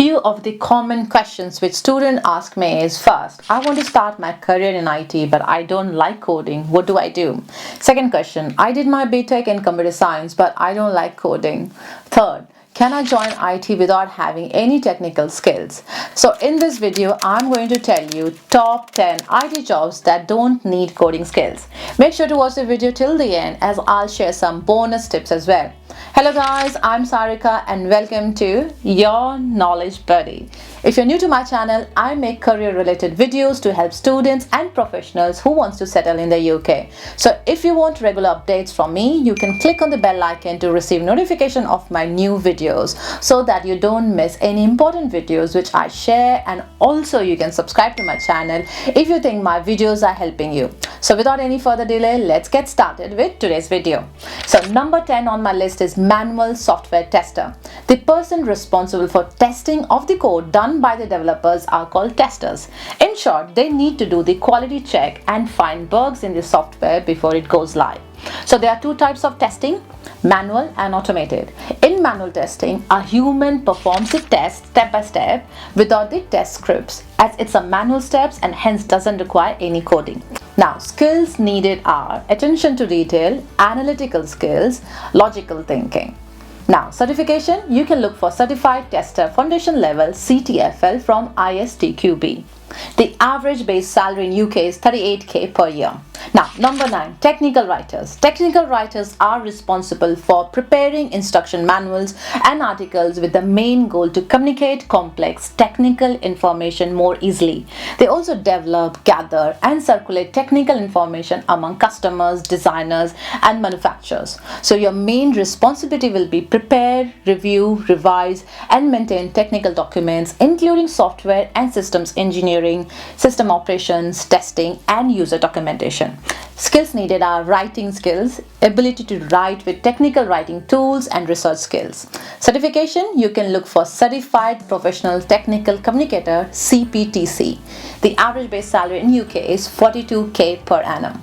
Few of the common questions which students ask me is: first, I want to start my career in IT but I don't like coding. What do I do? Second question, I did my BTech in computer science but I don't like coding. Third, can I join IT without having any technical skills? So in this video, I'm going to tell you top 10 IT jobs that don't need coding skills. Make sure to watch the video till the end as I'll share some bonus tips as well. Hello guys, I'm Sarika and welcome to Your Knowledge Buddy. If you're new to my channel, I make career related videos to help students and professionals who wants to settle in the UK. So if you want regular updates from me, you can click on the bell icon to receive notification of my new videos so that you don't miss any important videos which I share, and also you can subscribe to my channel if you think my videos are helping you. So without any further delay, let's get started with today's video. So number 10 on my list is manual software tester. The person responsible for testing of the code done by the developers are called testers. In short, they need to do the quality check and find bugs in the software before it goes live. So there are two types of testing: manual and automated. In manual testing, a human performs the test step by step without the test scripts, as it's a manual steps and hence doesn't require any coding. Now, skills needed are attention to detail, analytical skills, logical thinking. Now, certification, you can look for Certified Tester Foundation Level CTFL from ISTQB. The average base salary in UK is 38k per year. Now, number 9, technical writers. Technical writers are responsible for preparing instruction manuals and articles with the main goal to communicate complex technical information more easily. They also develop, gather, and circulate technical information among customers, designers, and manufacturers. So your main responsibility will be prepare, review, revise, and maintain technical documents, including software and systems engineering, system operations, testing, and user documentation. Skills needed are writing skills, ability to write with technical writing tools, and research skills. Certification, you can look for Certified Professional Technical Communicator CPTC. The average base salary in UK is 42k per annum.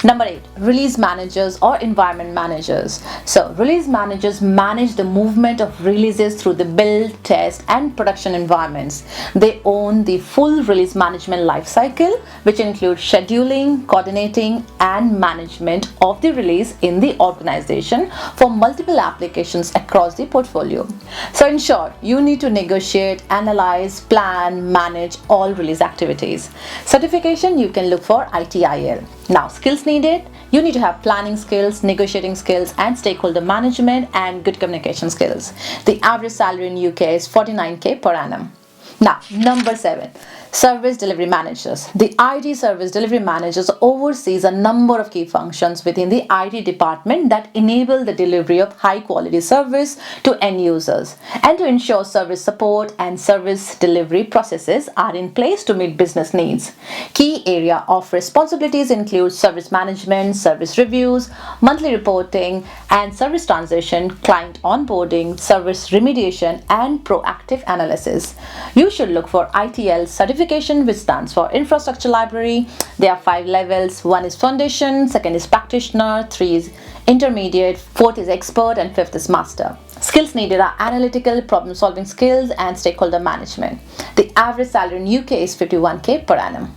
Number 8, release managers or environment managers. So release managers manage the movement of releases through the build, test, and production environments. They own the full release management lifecycle, which includes scheduling, coordinating, and management of the release in the organization for multiple applications across the portfolio. So in short, you need to negotiate, analyze, plan, manage all release activities. Certification, you can look for ITIL. Now, skills needed, you need to have planning skills, negotiating skills, and stakeholder management, and good communication skills. The average salary in UK is 49k per annum. Now, number 7, service delivery managers. The IT service delivery managers oversees a number of key functions within the IT department that enable the delivery of high quality service to end users, and to ensure service support and service delivery processes are in place to meet business needs. Key area of responsibilities include service management, service reviews, monthly reporting and service transition, client onboarding, service remediation, and proactive analysis. You should look for ITL certification, which stands for Infrastructure Library. There are 5 levels. 1 is foundation, 2nd is practitioner, 3 is intermediate, 4th is expert, and 5th is master. Skills needed are analytical, problem solving skills, and stakeholder management. The average salary in UK is 51k per annum.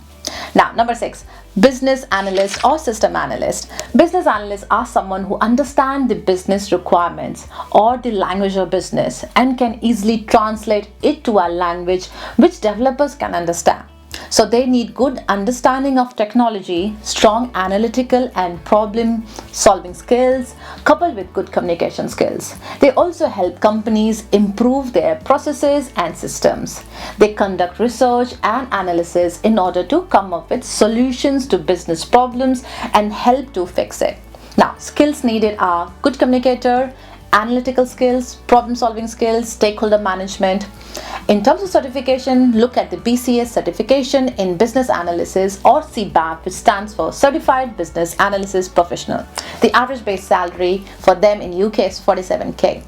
Now, number 6, business analyst or system analyst. Business analysts are someone who understands the business requirements or the language of business and can easily translate it to a language which developers can understand. So they need good understanding of technology, strong analytical and problem solving skills, coupled with good communication skills. They also help companies improve their processes and systems. They conduct research and analysis in order to come up with solutions to business problems and help to fix it. Now, skills needed are good communicator, analytical skills, problem solving skills, stakeholder management. In terms of certification, look at the BCS certification in business analysis, or CBAP, which stands for Certified Business Analysis Professional. The average base salary for them in UK is 47k.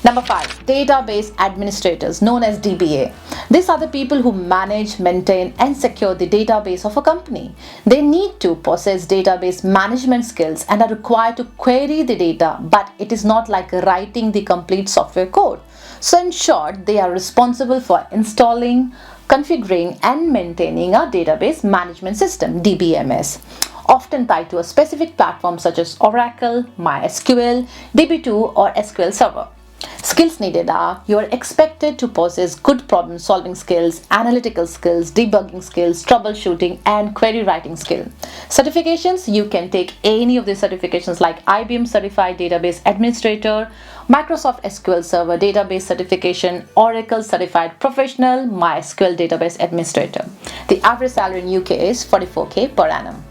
Number 5, database administrators, known as DBA. These are the people who manage, maintain, and secure the database of a company. They need to possess database management skills and are required to query the data, but it is not like writing the complete software code. So in short, they are responsible for installing, configuring and maintaining a database management system, DBMS, often tied to a specific platform such as Oracle, MySQL, DB2 or SQL Server. Skills needed are: you are expected to possess good problem solving skills, analytical skills, debugging skills, troubleshooting and query writing skill. Certifications: you can take any of these certifications like IBM Certified Database Administrator, Microsoft SQL Server Database Certification, Oracle Certified Professional, MySQL Database Administrator. The average salary in UK is 44k per annum.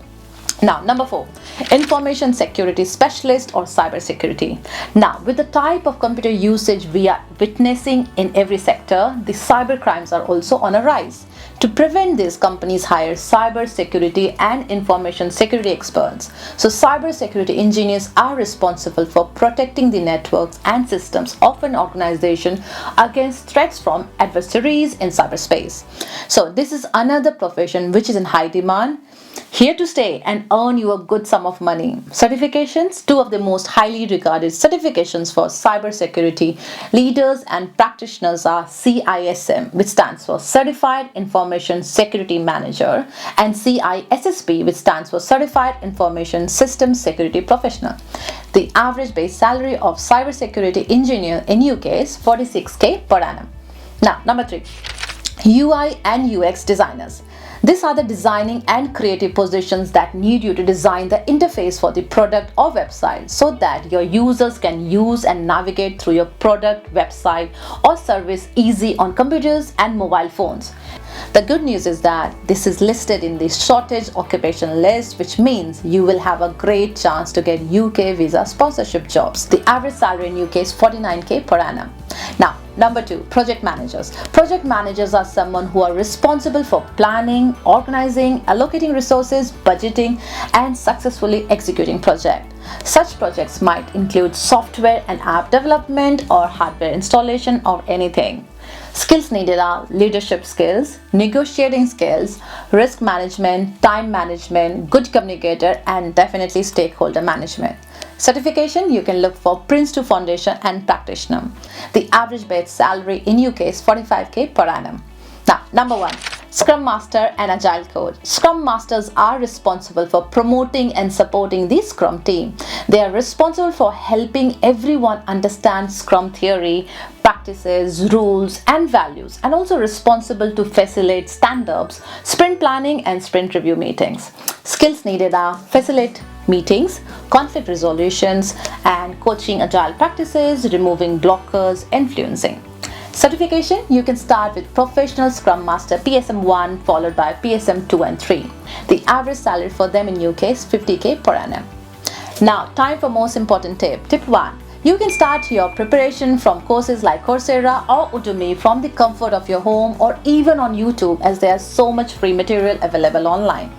Now, number 4, information security specialist or cyber security. Now, with the type of computer usage we are witnessing in every sector, the cyber crimes are also on a rise. To prevent this, companies hire cyber security and information security experts. So, cyber security engineers are responsible for protecting the networks and systems of an organization against threats from adversaries in cyberspace. So, this is another profession which is in high demand, here to stay and earn you a good sum of money. Certifications: two of the most highly regarded certifications for cybersecurity leaders and practitioners are CISM, which stands for Certified Information Security Manager, and CISSP, which stands for Certified Information Systems Security Professional. The average base salary of cybersecurity engineer in UK is 46k per annum. Now, number 3, UI and UX designers. These are the designing and creative positions that need you to design the interface for the product or website so that your users can use and navigate through your product, website or service easy on computers and mobile phones. The good news is that this is listed in the shortage occupation list, which means you will have a great chance to get UK visa sponsorship jobs. The average salary in UK is 49k per annum. Now, number 2, project managers. Project managers are someone who are responsible for planning, organizing, allocating resources, budgeting, and successfully executing projects. Such projects might include software and app development or hardware installation or anything. Skills needed are leadership skills, negotiating skills, risk management, time management, good communicator, and definitely stakeholder management. Certification: you can look for Prince 2 Foundation and Practitioner. The average base salary in UK is 45k per annum. Now, number 1, Scrum Master and Agile Coach. Scrum Masters are responsible for promoting and supporting the Scrum team. They are responsible for helping everyone understand Scrum theory, practices, rules, and values, and also responsible to facilitate stand-ups, sprint planning, and sprint review meetings. Skills needed are facilitate meetings, conflict resolutions, and coaching agile practices, removing blockers, influencing. Certification: you can start with Professional Scrum Master PSM1 followed by PSM2 and 3. The average salary for them in UK is 50k per annum. Now, time for most important tip. Tip 1. You can start your preparation from courses like Coursera or Udemy from the comfort of your home or even on YouTube, as there's so much free material available online.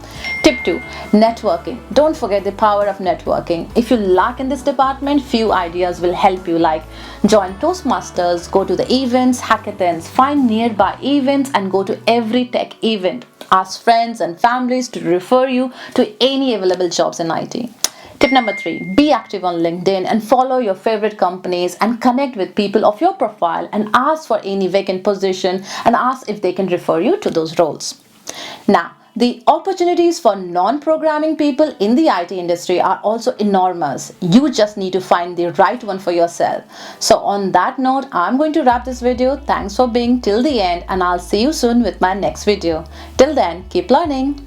Tip 2. Networking. Don't forget the power of networking. If you lack in this department, few ideas will help you, like join Toastmasters, go to the events, hackathons, find nearby events and go to every tech event. Ask friends and families to refer you to any available jobs in IT. Tip number 3, be active on LinkedIn and follow your favorite companies and connect with people of your profile and ask for any vacant position and ask if they can refer you to those roles. Now, the opportunities for non-programming people in the IT industry are also enormous. You just need to find the right one for yourself. So on that note, I'm going to wrap this video. Thanks for being till the end and I'll see you soon with my next video. Till then, keep learning.